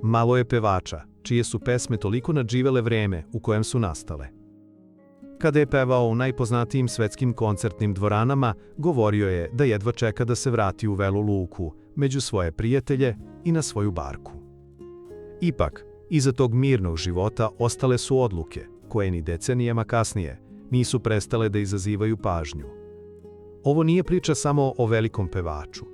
Malo je pevača, čije su pesme toliko nadživele vreme u kojem su nastale. Kada je pevao u najpoznatijim svetskim koncertnim dvoranama, govorio je da jedva čeka da se vrati u Velu Luku, među svoje prijatelje i na svoju barku. Ipak, iza tog mirnog života ostale su odluke, koje ni decenijama kasnije nisu prestale da izazivaju pažnju. Ovo nije priča samo o velikom pevaču.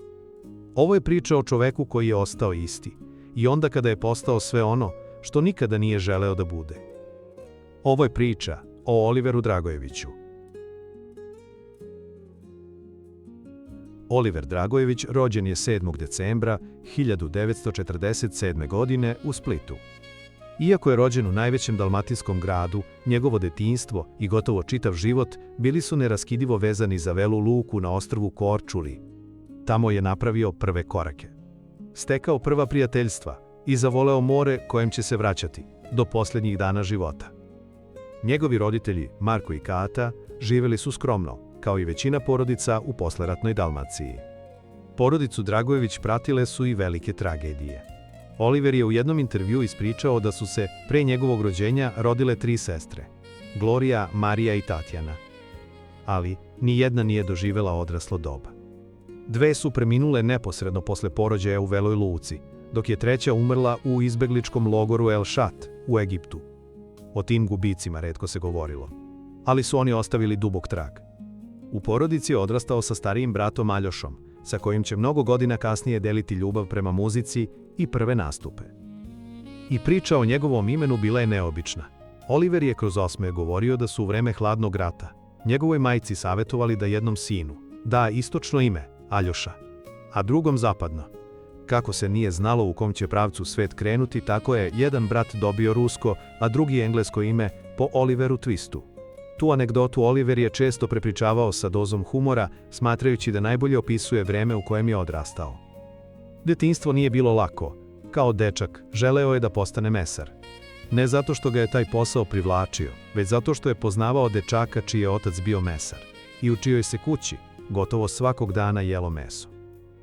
Ovo je priča o čoveku koji je ostao isti, i onda kada je postao sve ono što nikada nije želeo da bude. Ovo je priča o Oliveru Dragojeviću. Oliver Dragojević rođen je 7. decembra 1947. godine u Splitu. Iako je rođen u najvećem dalmatinskom gradu, njegovo detinjstvo i gotovo čitav život bili su neraskidivo vezani za Velu Luku na ostrvu Korčuli. Tamo je napravio prve korake. Stekao prva prijateljstva i zavoleo more kojem će se vraćati do posljednjih dana života. Njegovi roditelji, Marko i Kata, živjeli su skromno, kao i većina porodica u posleratnoj Dalmaciji. Porodicu Dragojević pratile su i velike tragedije. Oliver je u jednom intervjuu ispričao da su se pre njegovog rođenja rodile 3 sestre, Gloria, Marija i Tatjana. Ali ni jedna nije doživjela odraslo doba. 2 su preminule neposredno posle porođaja u Veloj Luci, dok je 3. umrla u izbegličkom logoru El Shat u Egiptu. O tim gubicima retko se govorilo, ali su oni ostavili dubok trag. U porodici je odrastao sa starijim bratom Aljošom, sa kojim će mnogo godina kasnije deliti ljubav prema muzici i prve nastupe. I priča o njegovom imenu bila je neobična. Oliver je kroz osmehe govorio da su u vreme hladnog rata njegovoj majci savetovali da jednom sinu da istočno ime, Aljoša, a drugom zapadno. Kako se nije znalo u kom će pravcu svet krenuti, tako je jedan brat dobio rusko, a drugi englesko ime po Oliveru Twistu. Tu anegdotu Oliver je često prepričavao sa dozom humora, smatrajući da najbolje opisuje vreme u kojem je odrastao. Detinjstvo nije bilo lako. Kao dečak, želeo je da postane mesar. Ne zato što ga je taj posao privlačio, već zato što je poznavao dečaka čiji je otac bio mesar i u čijoj se kući gotovo svakog dana jelo meso.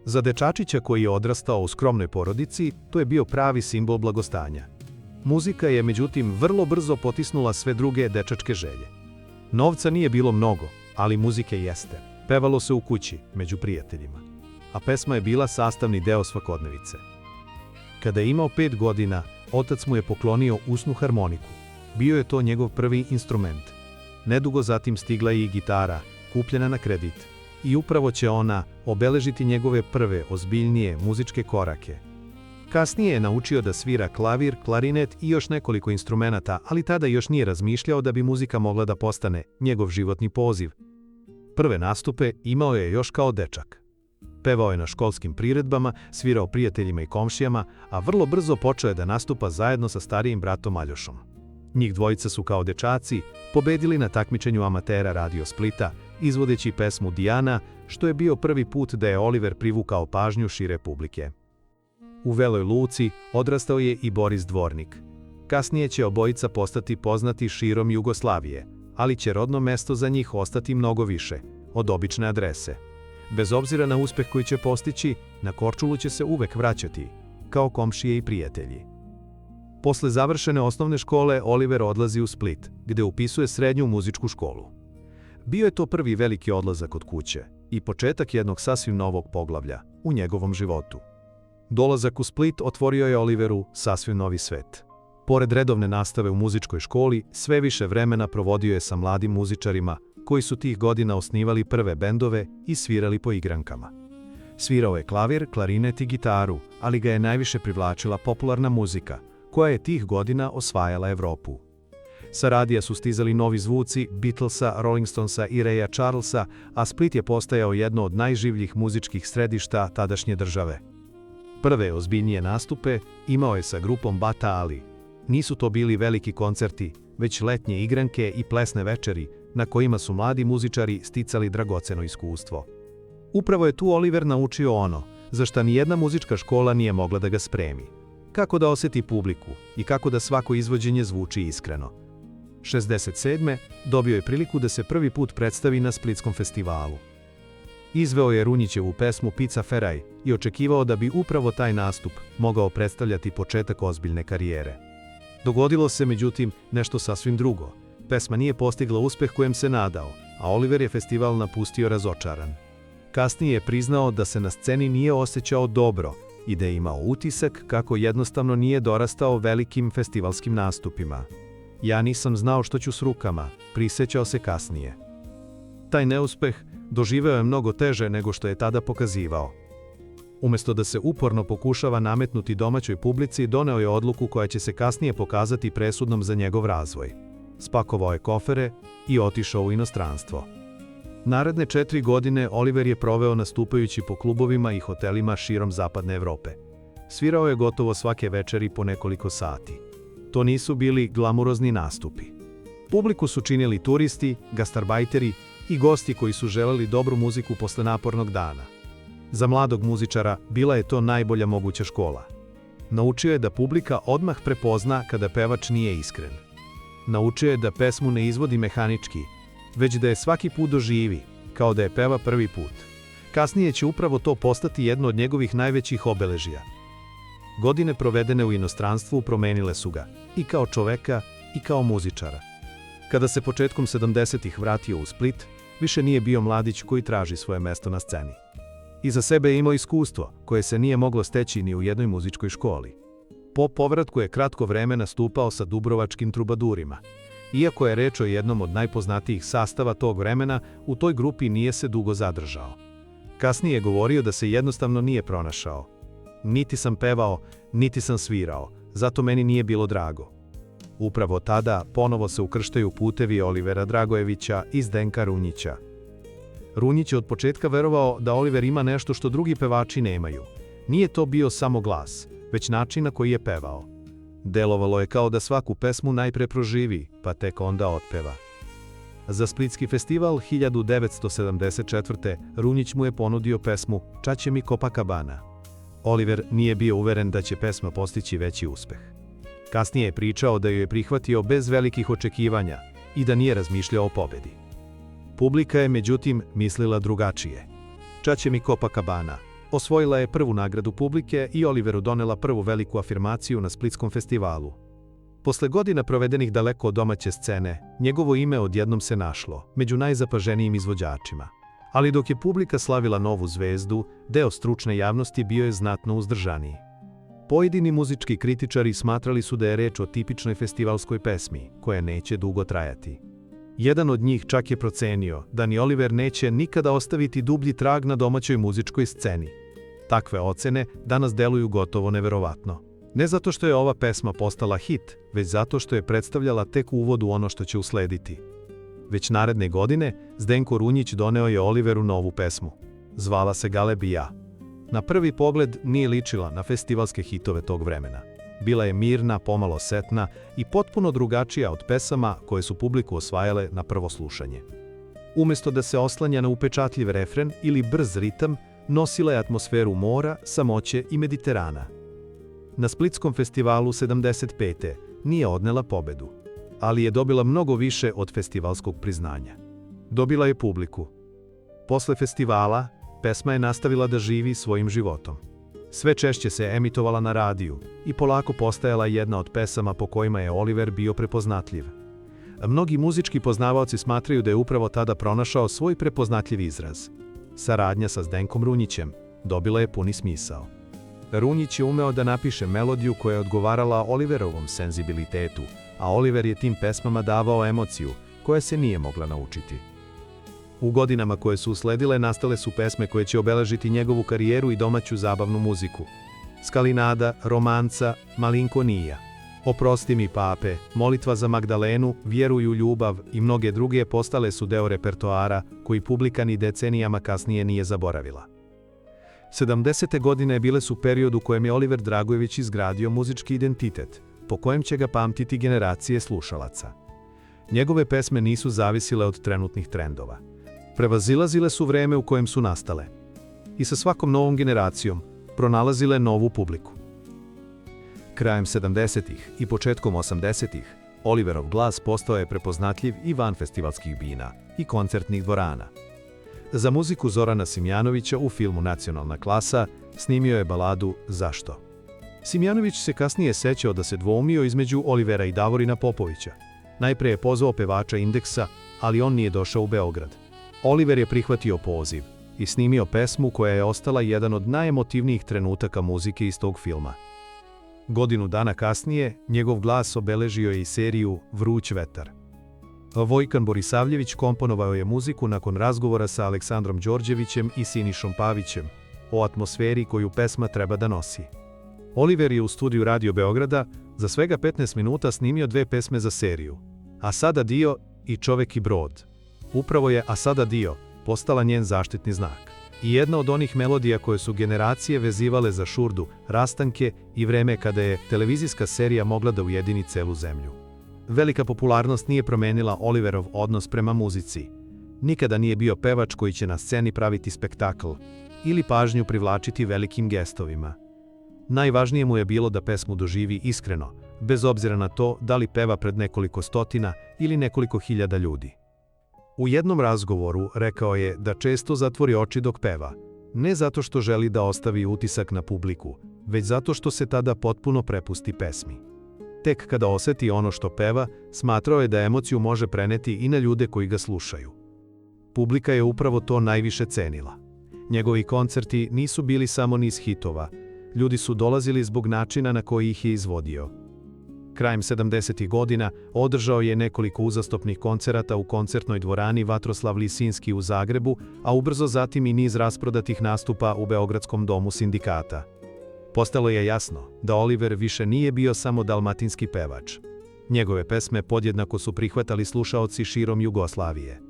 Za dečačića koji je odrastao u skromnoj porodici, to je bio pravi simbol blagostanja. Muzika je, međutim, vrlo brzo potisnula sve druge dečačke želje. Novca nije bilo mnogo, ali muzike jeste. Pevalo se u kući, među prijateljima. A pesma je bila sastavni deo svakodnevice. Kada je imao 5 godina, otac mu je poklonio usnu harmoniku. Bio je to njegov prvi instrument. Nedugo zatim stigla je i gitara, kupljena na kredit. I upravo će ona obeležiti njegove prve, ozbiljnije muzičke korake. Kasnije je naučio da svira klavir, klarinet i još nekoliko instrumenata, ali tada još nije razmišljao da bi muzika mogla da postane njegov životni poziv. Prve nastupe imao je još kao dečak. Pevao je na školskim priredbama, svirao prijateljima i komšijama, a vrlo brzo počeo je da nastupa zajedno sa starijim bratom Aljošom. Njih dvojica su kao dečaci pobedili na takmičenju amatera Radio Splita, izvodeći pesmu Dijana, što je bio prvi put da je Oliver privukao pažnju šire publike. U Veloj Luci odrastao je i Boris Dvornik. Kasnije će obojica postati poznati širom Jugoslavije, ali će rodno mesto za njih ostati mnogo više od obične adrese. Bez obzira na uspeh koji će postići, na Korčulu će se uvek vraćati, kao komšije i prijatelji. Posle završene osnovne škole, Oliver odlazi u Split, gde upisuje srednju muzičku školu. Bio je to prvi veliki odlazak od kuće i početak jednog sasvim novog poglavlja u njegovom životu. Dolazak u Split otvorio je Oliveru sasvim novi svet. Pored redovne nastave u muzičkoj školi, sve više vremena provodio je sa mladim muzičarima, koji su tih godina osnivali prve bendove i svirali po igrankama. Svirao je klavir, klarinet i gitaru, ali ga je najviše privlačila popularna muzika, koja je tih godina osvajala Evropu. Sa radija su stizali novi zvuci Beatlesa, Rolling Stonesa i Raya Charlesa, a Split je postajao jedno od najživljih muzičkih središta tadašnje države. Prve ozbiljnije nastupe imao je sa grupom Bata Ali. Nisu to bili veliki koncerti, već letnje igranke i plesne večeri, na kojima su mladi muzičari sticali dragoceno iskustvo. Upravo je tu Oliver naučio ono, za šta nijedna muzička škola nije mogla da ga spremi. Kako da osjeti publiku i kako da svako izvođenje zvuči iskreno. 67. dobio je priliku da se prvi put predstavi na Splitskom festivalu. Izveo je Runjićevu pesmu Pizza Feraj i očekivao da bi upravo taj nastup mogao predstavljati početak ozbiljne karijere. Dogodilo se, međutim, nešto sasvim drugo. Pesma nije postigla uspeh kojem se nadao, a Oliver je festival napustio razočaran. Kasnije je priznao da se na sceni nije osjećao dobro i da je imao utisak kako jednostavno nije dorastao velikim festivalskim nastupima. Ja nisam znao što ću s rukama, prisjećao se kasnije. Taj neuspeh doživeo je mnogo teže nego što je tada pokazivao. Umjesto da se uporno pokušava nametnuti domaćoj publici, doneo je odluku koja će se kasnije pokazati presudnom za njegov razvoj. Spakovao je kofere i otišao u inostranstvo. Naredne 4 godine Oliver je proveo nastupajući po klubovima i hotelima širom zapadne Evrope. Svirao je gotovo svake večeri po nekoliko sati. To nisu bili glamurozni nastupi. Publiku su činili turisti, gastarbajteri i gosti koji su želeli dobru muziku posle napornog dana. Za mladog muzičara bila je to najbolja moguća škola. Naučio je da publika odmah prepozna kada pevač nije iskren. Naučio je da pesmu ne izvodi mehanički, već da je svaki put doživi, kao da je peva prvi put. Kasnije će upravo to postati jedno od njegovih najvećih obeležja. Godine provedene u inostranstvu promenile su ga, i kao čoveka, i kao muzičara. Kada se početkom 70-ih vratio u Split, više nije bio mladić koji traži svoje mesto na sceni. Iza sebe je imao iskustvo, koje se nije moglo steći ni u jednoj muzičkoj školi. Po povratku je kratko vreme nastupao sa dubrovačkim trubadurima. Iako je reč o jednom od najpoznatijih sastava tog vremena, u toj grupi nije se dugo zadržao. Kasnije je govorio da se jednostavno nije pronašao. Niti sam pevao, niti sam svirao, zato meni nije bilo drago. Upravo tada ponovo se ukrštaju putevi Olivera Dragojevića i Zdenka Runjića. Runjić je od početka verovao da Oliver ima nešto što drugi pevači nemaju. Nije to bio samo glas, već način na koji je pevao. Delovalo je kao da svaku pesmu najpre proživi, pa tek onda otpeva. Za Splitski festival 1974. Runjić mu je ponudio pesmu Čače mi Copacabana. Oliver nije bio uveren da će pesma postići veći uspeh. Kasnije je pričao da ju je prihvatio bez velikih očekivanja i da nije razmišljao o pobedi. Publika je, međutim, mislila drugačije. Čače mi Copacabana osvojila je prvu nagradu publike i Oliveru donela prvu veliku afirmaciju na Splitskom festivalu. Posle godina provedenih daleko od domaće scene, njegovo ime odjednom se našlo među najzapaženijim izvođačima. Ali dok je publika slavila novu zvezdu, deo stručne javnosti bio je znatno uzdržaniji. Pojedini muzički kritičari smatrali su da je reč o tipičnoj festivalskoj pesmi, koja neće dugo trajati. Jedan od njih čak je procenio da ni Oliver neće nikada ostaviti dublji trag na domaćoj muzičkoj sceni. Takve ocene danas deluju gotovo neverovatno. Ne zato što je ova pesma postala hit, već zato što je predstavljala tek uvod u ono što će uslediti. Već naredne godine Zdenko Runjić doneo je Oliveru novu pesmu. Zvala se Galeb i ja. Na prvi pogled nije ličila na festivalske hitove tog vremena. Bila je mirna, pomalo setna i potpuno drugačija od pesama koje su publiku osvajale na prvo slušanje. Umjesto da se oslanja na upečatljiv refren ili brz ritam, nosila je atmosferu mora, samoće i Mediterana. Na Splitskom festivalu 75. nije odnela pobedu, ali je dobila mnogo više od festivalskog priznanja. Dobila je publiku. Posle festivala, pesma je nastavila da živi svojim životom. Sve češće se emitovala na radiju i polako postajala jedna od pesama po kojima je Oliver bio prepoznatljiv. Mnogi muzički poznavaoci smatraju da je upravo tada pronašao svoj prepoznatljiv izraz. Saradnja sa Zdenkom Runjićem dobila je puni smisao. Runjić je umeo da napiše melodiju koja je odgovarala Oliverovom senzibilitetu, a Oliver je tim pesmama davao emociju koja se nije mogla naučiti. U godinama koje su usledile nastale su pesme koje će obeležiti njegovu karijeru i domaću zabavnu muziku. Skalinada, Romanca, Malinkonija, Oprosti mi pape, Molitva za Magdalenu, Vjeruj u ljubav i mnoge druge postale su deo repertoara koji publika ni decenijama kasnije nije zaboravila. 70. godine bile su period u kojem je Oliver Dragojević izgradio muzički identitet, po kojem će ga pamtiti generacije slušalaca. Njegove pesme nisu zavisile od trenutnih trendova. Prevazilazile su vreme u kojem su nastale i sa svakom novom generacijom pronalazile novu publiku. Krajem 70-ih i početkom 80-ih Oliverov glas postao je prepoznatljiv i van festivalskih bina i koncertnih dvorana. Za muziku Zorana Simjanovića u filmu Nacionalna klasa snimio je baladu Zašto. Simjanović se kasnije sećao da se dvoumio između Olivera i Davorina Popovića. Najpre je pozvao pevača Indeksa, ali on nije došao u Beograd. Oliver je prihvatio poziv i snimio pesmu koja je ostala jedan od najemotivnijih trenutaka muzike iz tog filma. Godinu dana kasnije, njegov glas obeležio je i seriju Vruć vetar. Vojkan Borisavljević komponovao je muziku nakon razgovora sa Aleksandrom Đorđevićem i Sinišom Pavićem o atmosferi koju pesma treba da nosi. Oliver je u studiju Radio Beograda za svega 15 minuta snimio 2 pesme za seriju, A sada dio i Čovek i brod. Upravo je A sada dio postala njen zaštitni znak i jedna od onih melodija koje su generacije vezivale za šurdu, rastanke i vreme kada je televizijska serija mogla da ujedini celu zemlju. Velika popularnost nije promenila Oliverov odnos prema muzici. Nikada nije bio pevač koji će na sceni praviti spektakl ili pažnju privlačiti velikim gestovima. Najvažnije mu je bilo da pesmu doživi iskreno, bez obzira na to da li peva pred nekoliko stotina ili nekoliko hiljada ljudi. U jednom razgovoru rekao je da često zatvori oči dok peva, ne zato što želi da ostavi utisak na publiku, već zato što se tada potpuno prepusti pesmi. Tek kada oseti ono što peva, smatrao je da emociju može preneti i na ljude koji ga slušaju. Publika je upravo to najviše cenila. Njegovi koncerti nisu bili samo niz hitova, ljudi su dolazili zbog načina na koji ih je izvodio. Krajem 70. godina održao je nekoliko uzastopnih koncerata u koncertnoj dvorani Vatroslav Lisinski u Zagrebu, a ubrzo zatim i niz rasprodatih nastupa u Beogradskom domu sindikata. Postalo je jasno da Oliver više nije bio samo dalmatinski pevač. Njegove pesme podjednako su prihvatali slušaoci širom Jugoslavije.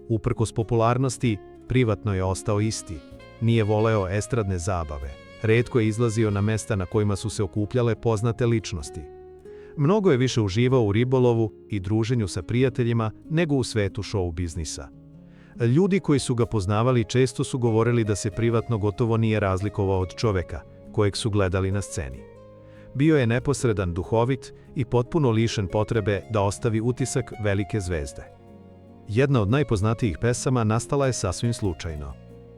Uprkos popularnosti, privatno je ostao isti. Nije voleo estradne zabave. Retko je izlazio na mesta na kojima su se okupljale poznate ličnosti. Mnogo je više uživao u ribolovu i druženju sa prijateljima nego u svetu show biznisa. Ljudi koji su ga poznavali često su govorili da se privatno gotovo nije razlikovao od čoveka kojeg su gledali na sceni. Bio je neposredan, duhovit i potpuno lišen potrebe da ostavi utisak velike zvezde. Jedna od najpoznatijih pesama nastala je sasvim slučajno.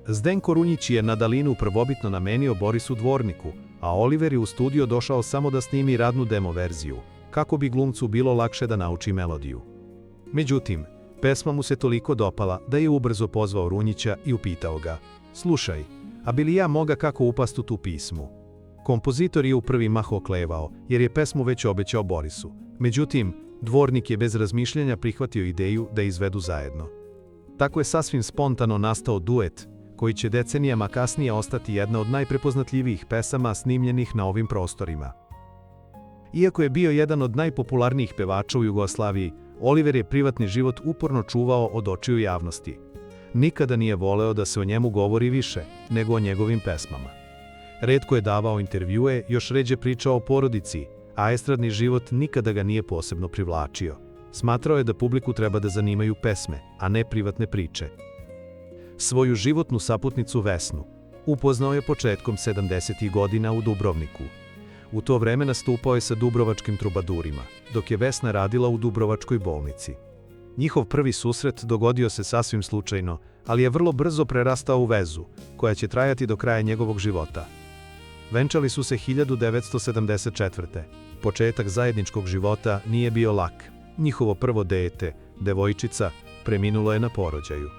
Zdenko Runjić je na dalinu prvobitno namenio Borisu Dvorniku, a Oliver je u studio došao samo da snimi radnu demo verziju, kako bi glumcu bilo lakše da nauči melodiju. Međutim, pesma mu se toliko dopala da je ubrzo pozvao Runjića i upitao ga: "Slušaj, a bi li ja moga kako upast u tu pismu?" Kompozitor je u prvi mah oklevao, jer je pesmu već obećao Borisu. Međutim, Dvornik je bez razmišljanja prihvatio ideju da izvedu zajedno. Tako je sasvim spontano nastao duet, koji će decenijama kasnije ostati jedna od najprepoznatljivijih pesama snimljenih na ovim prostorima. Iako je bio jedan od najpopularnijih pevača u Jugoslaviji, Oliver je privatni život uporno čuvao od očiju javnosti. Nikada nije voleo da se o njemu govori više nego o njegovim pesmama. Retko je davao intervjue, još ređe pričao o porodici, a estradni život nikada ga nije posebno privlačio. Smatrao je da publiku treba da zanimaju pesme, a ne privatne priče. Svoju životnu saputnicu Vesnu upoznao je početkom 70. godina u Dubrovniku. U to vreme nastupao je sa dubrovačkim trubadurima, dok je Vesna radila u Dubrovačkoj bolnici. Njihov prvi susret dogodio se sasvim slučajno, ali je vrlo brzo prerastao u vezu, koja će trajati do kraja njegovog života. Venčali su se 1974. Početak zajedničkog života nije bio lak. Njihovo prvo dete, devojčica, preminulo je na porođaju.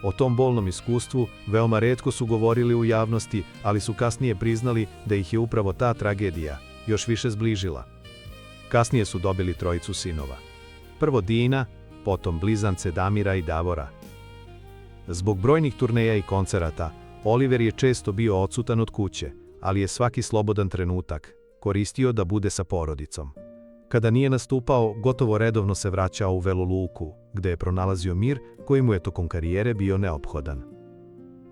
O tom bolnom iskustvu veoma retko su govorili u javnosti, ali su kasnije priznali da ih je upravo ta tragedija još više zbližila. Kasnije su dobili 3 sinova. Prvo Dina, potom blizance Damira i Davora. Zbog brojnih turneja i koncerata, Oliver je često bio odsutan od kuće, ali je svaki slobodan trenutak koristio da bude sa porodicom. Kada nije nastupao, gotovo redovno se vraćao u Velu Luku, gde je pronalazio mir koji mu je tokom karijere bio neophodan.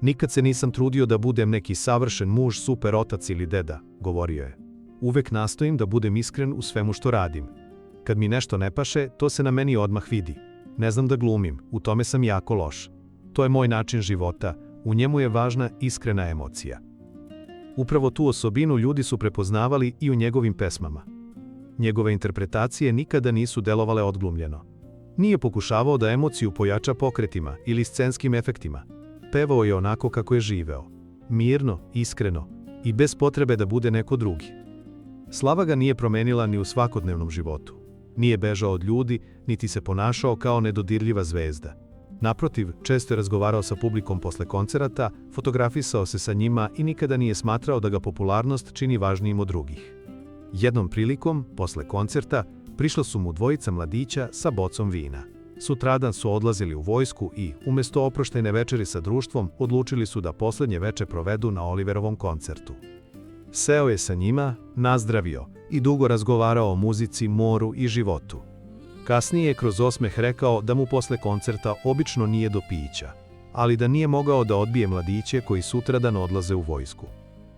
"Nikad se nisam trudio da budem neki savršen muž, super otac ili deda", govorio je. "Uvek nastojim da budem iskren u svemu što radim. Kad mi nešto ne paše, to se na meni odmah vidi. Ne znam da glumim, u tome sam jako loš. To je moj način života, u njemu je važna iskrena emocija." Upravo tu osobinu ljudi su prepoznavali i u njegovim pesmama. Njegove interpretacije nikada nisu delovale odglumljeno. Nije pokušavao da emociju pojača pokretima ili scenskim efektima. pevao je onako kako je živeo. Mirno, iskreno i bez potrebe da bude neko drugi. Slava ga nije promenila ni u svakodnevnom životu. Nije bežao od ljudi, niti se ponašao kao nedodirljiva zvezda. Naprotiv, često je razgovarao sa publikom posle koncerata, fotografisao se sa njima i nikada nije smatrao da ga popularnost čini važnijim od drugih. Jednom prilikom, posle koncerta, prišla su mu dvojica mladića sa bocom vina. Sutradan su odlazili u vojsku i, umesto oproštajne večeri sa društvom, odlučili su da poslednje veče provedu na Oliverovom koncertu. Seo je sa njima, nazdravio i dugo razgovarao o muzici, moru i životu. Kasnije je kroz osmeh rekao da mu posle koncerta obično nije do pića, ali da nije mogao da odbije mladiće koji sutradan odlaze u vojsku.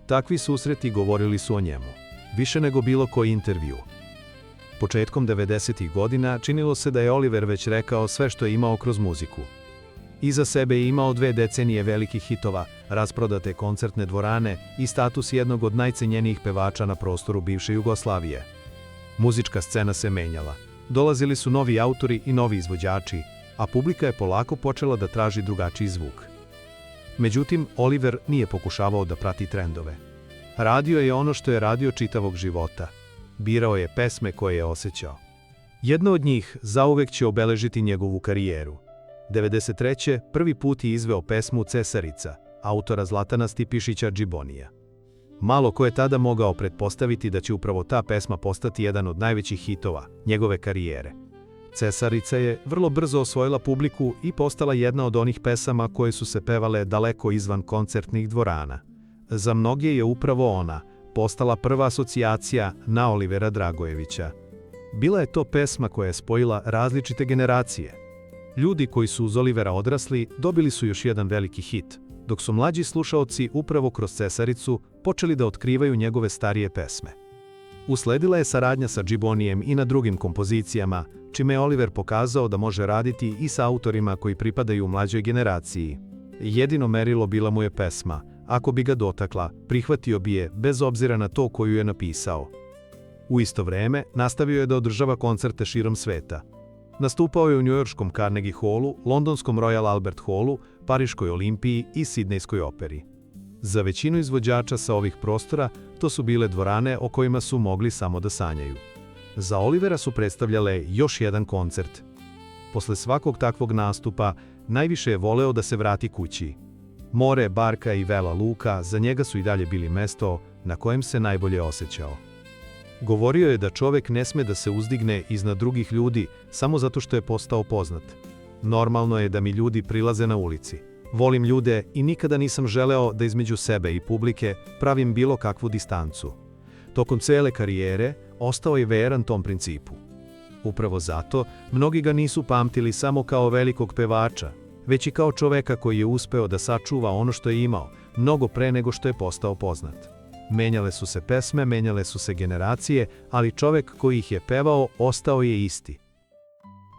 Takvi susreti govorili su o njemu, više nego bilo koji intervju. Početkom 90-ih godina činilo se da je Oliver već rekao sve što je imao kroz muziku. Iza sebe je imao 2 decenije velikih hitova, rasprodate koncertne dvorane i status jednog od najcenjenijih pevača na prostoru bivše Jugoslavije. Muzička scena se menjala. Dolazili su novi autori i novi izvođači, a publika je polako počela da traži drugačiji zvuk. Međutim, Oliver nije pokušavao da prati trendove. Radio je ono što je radio čitavog života. Birao je pesme koje je osjećao. Jedna od njih zauvek će obeležiti njegovu karijeru. 93. prvi put je izveo pesmu Cesarica, autora Zlatana Stipišića Džibonija. Malo ko je tada mogao pretpostaviti da će upravo ta pesma postati jedan od najvećih hitova njegove karijere. Cesarica je vrlo brzo osvojila publiku i postala jedna od onih pesama koje su se pevale daleko izvan koncertnih dvorana. Za mnoge je upravo ona postala prva asocijacija na Olivera Dragojevića. Bila je to pesma koja je spojila različite generacije. Ljudi koji su uz Olivera odrasli dobili su još jedan veliki hit, dok su mlađi slušaoci upravo kroz Cesaricu počeli da otkrivaju njegove starije pesme. Usledila je saradnja sa Džibonijem i na drugim kompozicijama, čime je Oliver pokazao da može raditi i sa autorima koji pripadaju mlađoj generaciji. Jedino merilo bila mu je pesma. Ako bi ga dotakla, prihvatio bi je bez obzira na to koju je napisao. U isto vreme nastavio je da održava koncerte širom sveta. Nastupao je u njujorškom Carnegie Hallu, londonskom Royal Albert Hallu, Pariškoj Olimpiji i Sidnejskoj operi. Za većinu izvođača sa ovih prostora to su bile dvorane o kojima su mogli samo da sanjaju. Za Olivera su predstavljale još jedan koncert. Posle svakog takvog nastupa najviše je voleo da se vrati kući. More, barka i vela luka za njega su i dalje bili mesto na kojem se najbolje osjećao. Govorio je da čovek ne sme da se uzdigne iznad drugih ljudi samo zato što je postao poznat. Normalno je da mi ljudi prilaze na ulici. Volim ljude i nikada nisam želeo da između sebe i publike pravim bilo kakvu distancu. Tokom cele karijere ostao je veran tom principu. Upravo zato mnogi ga nisu pamtili samo kao velikog pevača, već i kao čoveka koji je uspeo da sačuva ono što je imao, mnogo pre nego što je postao poznat. Menjale su se pesme, menjale su se generacije, ali čovek koji ih je pevao ostao je isti.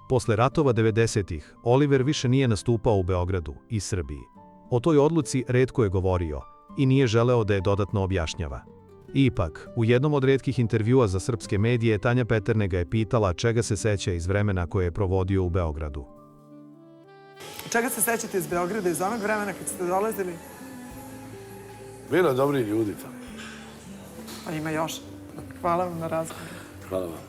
Posle ratova 90-ih, Oliver više nije nastupao u Beogradu i Srbiji. O toj odluci retko je govorio i nije želeo da je dodatno objašnjava. Ipak, u jednom od retkih intervjua za srpske medije Tanja Peterne ga je pitala čega se seća iz vremena koje je provodio u Beogradu. Čega se sećate iz Beograda, iz onog vremena kad ste dolazili? Bilo dobri ljudi tamo. Pa ima još. Hvala vam na razgovoru. Hvala vam.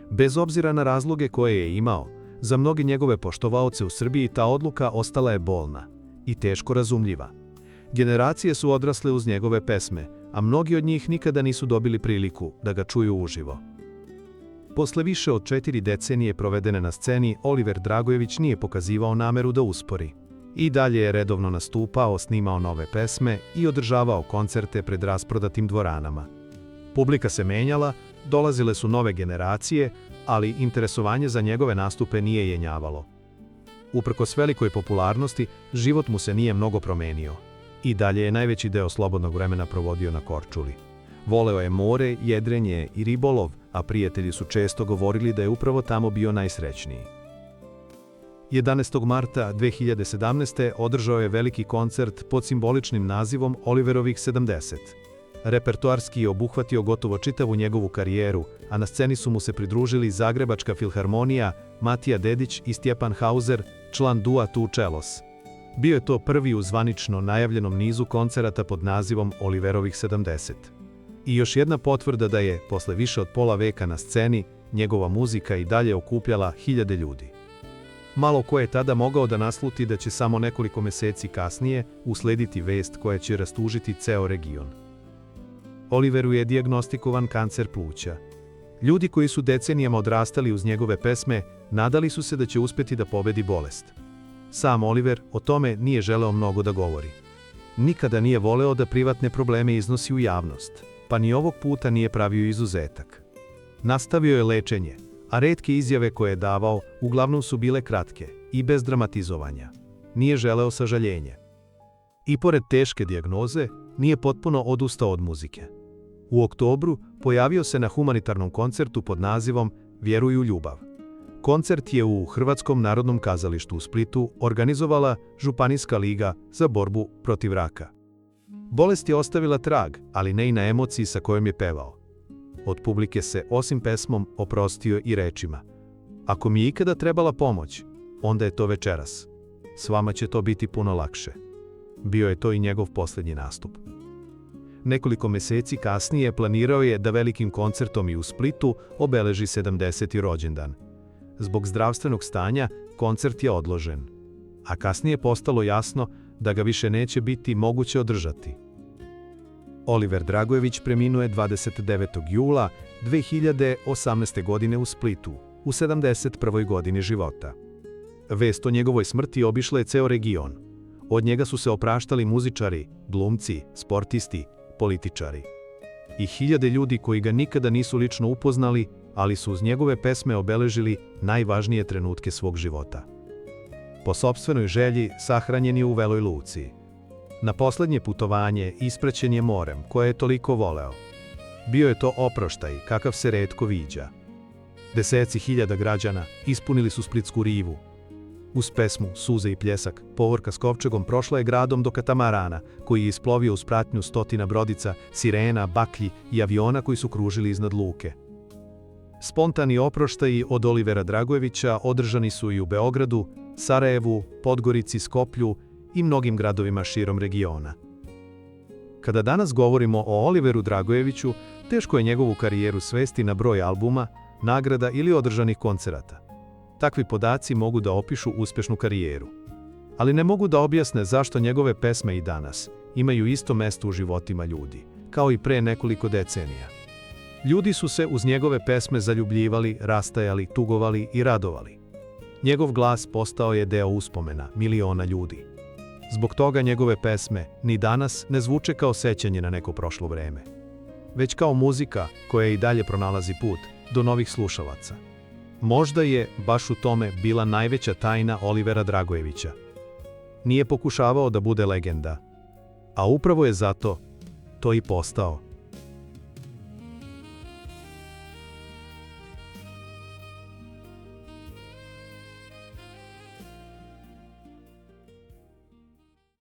Bez obzira na razloge koje je imao, za mnoge njegove poštovaoce u Srbiji ta odluka ostala je bolna i teško razumljiva. Generacije su odrasle uz njegove pesme, a mnogi od njih nikada nisu dobili priliku da ga čuju uživo. Posle više od 4 decenije provedene na sceni, Oliver Dragojević nije pokazivao nameru da uspori. I dalje je redovno nastupao, snimao nove pesme i održavao koncerte pred rasprodatim dvoranama. Publika se menjala, dolazile su nove generacije, ali interesovanje za njegove nastupe nije jenjavalo. Uprkos velikoj popularnosti, život mu se nije mnogo promenio. I dalje je najveći deo slobodnog vremena provodio na Korčuli. Voleo je more, jedrenje i ribolov, a prijatelji su često govorili da je upravo tamo bio najsrećniji. 11. marta 2017. održao je veliki koncert pod simboličnim nazivom Oliverovih 70. Repertoarski je obuhvatio gotovo čitavu njegovu karijeru, a na sceni su mu se pridružili Zagrebačka filharmonija, Matija Dedić i Stjepan Hauser, član dua Tu Čelos. Bio je to prvi u zvanično najavljenom nizu koncerata pod nazivom Oliverovih 70. I još jedna potvrda da je, posle više od pola veka na sceni, njegova muzika i dalje okupljala hiljade ljudi. Malo ko je tada mogao da nasluti da će samo nekoliko meseci kasnije uslediti vest koja će rastužiti ceo region. Oliveru je dijagnostikovan kancer pluća. Ljudi koji su decenijama odrastali uz njegove pesme nadali su se da će uspeti da pobedi bolest. Sam Oliver o tome nije želeo mnogo da govori. Nikada nije voleo da privatne probleme iznosi u javnost, pa ni ovog puta nije pravio izuzetak. Nastavio je lečenje, a retke izjave koje je davao uglavnom su bile kratke i bez dramatizovanja. Nije želeo sažaljenje. I pored teške dijagnoze, nije potpuno odustao od muzike. U oktobru pojavio se na humanitarnom koncertu pod nazivom Vjeruj u ljubav. Koncert je u Hrvatskom narodnom kazalištu u Splitu organizovala Županijska liga za borbu protiv raka. Bolest je ostavila trag, ali ne i na emociji sa kojom je pevao. Od publike se, osim pesmom, oprostio i rečima: "Ako mi je ikada trebala pomoć, onda je to večeras. S vama će to biti puno lakše." Bio je to i njegov posljednji nastup. Nekoliko meseci kasnije planirao je da velikim koncertom i u Splitu obeleži 70. rođendan. Zbog zdravstvenog stanja, koncert je odložen, a kasnije je postalo jasno da ga više neće biti moguće održati. Oliver Dragojević preminuo je 29. jula 2018. godine u Splitu, u 71. godini života. Vest o njegovoj smrti obišla je ceo region. Od njega su se opraštali muzičari, glumci, sportisti, političari. I hiljade ljudi koji ga nikada nisu lično upoznali, ali su uz njegove pesme obeležili najvažnije trenutke svog života. Po sopstvenoj želji sahranjen je u Veloj Luci. Na poslednje putovanje ispraćen je morem, koje je toliko voleo. Bio je to oproštaj, kakav se retko viđa. Deseci hiljada građana ispunili su splitsku rivu. Uz pesmu Suze i pljesak, povorka s kovčegom prošla je gradom do katamarana, koji je isplovio uz pratnju stotina brodica, sirena, baklji i aviona koji su kružili iznad luke. Spontani oproštaji od Olivera Dragojevića održani su i u Beogradu, Sarajevu, Podgorici, Skoplju i mnogim gradovima širom regiona. Kada danas govorimo o Oliveru Dragojeviću, teško je njegovu karijeru svesti na broj albuma, nagrada ili održanih koncerata. Takvi podaci mogu da opišu uspješnu karijeru, ali ne mogu da objasne zašto njegove pesme i danas imaju isto mesto u životima ljudi, kao i pre nekoliko decenija. Ljudi su se uz njegove pesme zaljubljivali, rastajali, tugovali i radovali. Njegov glas postao je deo uspomena miliona ljudi. Zbog toga njegove pesme ni danas ne zvuče kao sećanje na neko prošlo vreme, već kao muzika koja i dalje pronalazi put do novih slušalaca. Možda je baš u tome bila najveća tajna Olivera Dragojevića. Nije pokušavao da bude legenda, a upravo je zato to i postao.